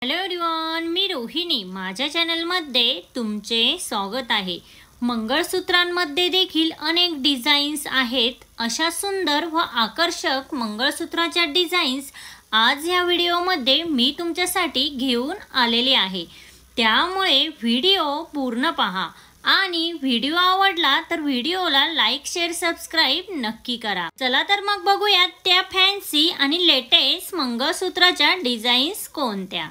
Hello everyone, मी रोहिणी. माझ्या चॅनलमध्ये तुमचे स्वागत आहे. मंगळसूत्रांमध्ये देखील अनेक डिझाईन्स आहेत. अशा सुंदर व आकर्षक मंगळसूत्राच्या डिझाईन्स आज ह्या व्हिडिओमध्ये मी तुमच्यासाठी घेऊन आलेले आहे. त्यामुळे व्हिडिओ पूर्ण पहा आणि व्हिडिओ आवडला तर व्हिडिओला लाईक, शेअर, सबस्क्राईब नक्की करा. चला तर मग बघूयात त्या फॅन्सी आणि लेटेस्ट मंगळसूत्राच्या डिझाईन्स कोणत्या.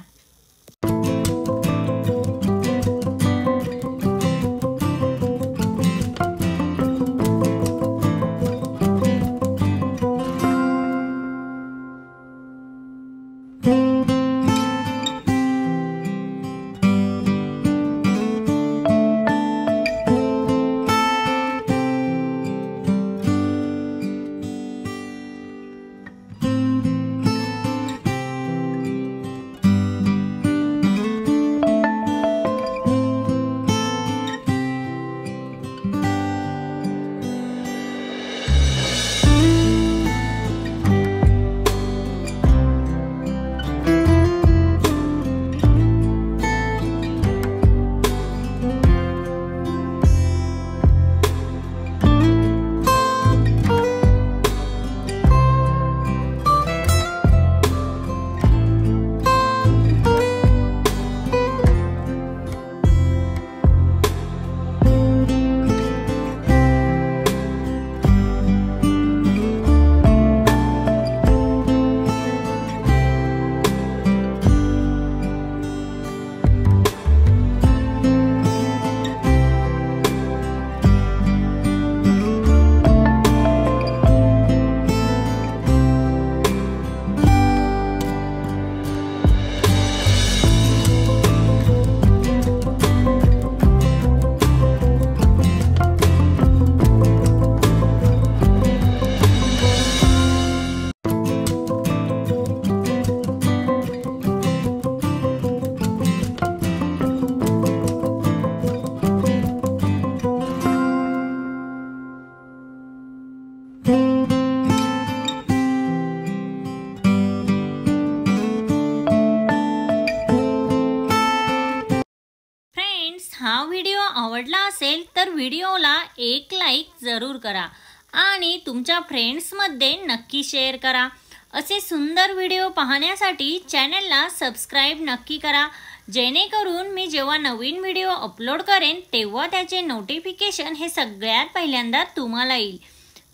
हा व्हिडिओ आवडला असेल तर व्हिडिओला एक लाईक जरूर करा आणि तुमच्या फ्रेंड्समध्ये नक्की शेअर करा. असे सुंदर व्हिडिओ पाहण्यासाठी चॅनलला सबस्क्राईब नक्की करा, जेणेकरून मी जेव्हा नवीन व्हिडिओ अपलोड करेन तेव्हा त्याचे नोटिफिकेशन हे सगळ्यात पहिल्यांदा तुम्हाला येईल.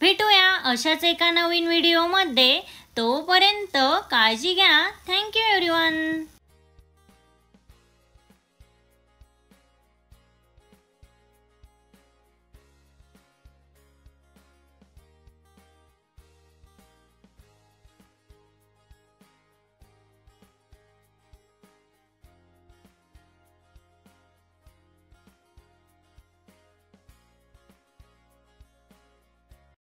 भेटूया अशाच एका नवीन व्हिडिओमध्ये. तोपर्यंत काळजी घ्या. Thank you everyone.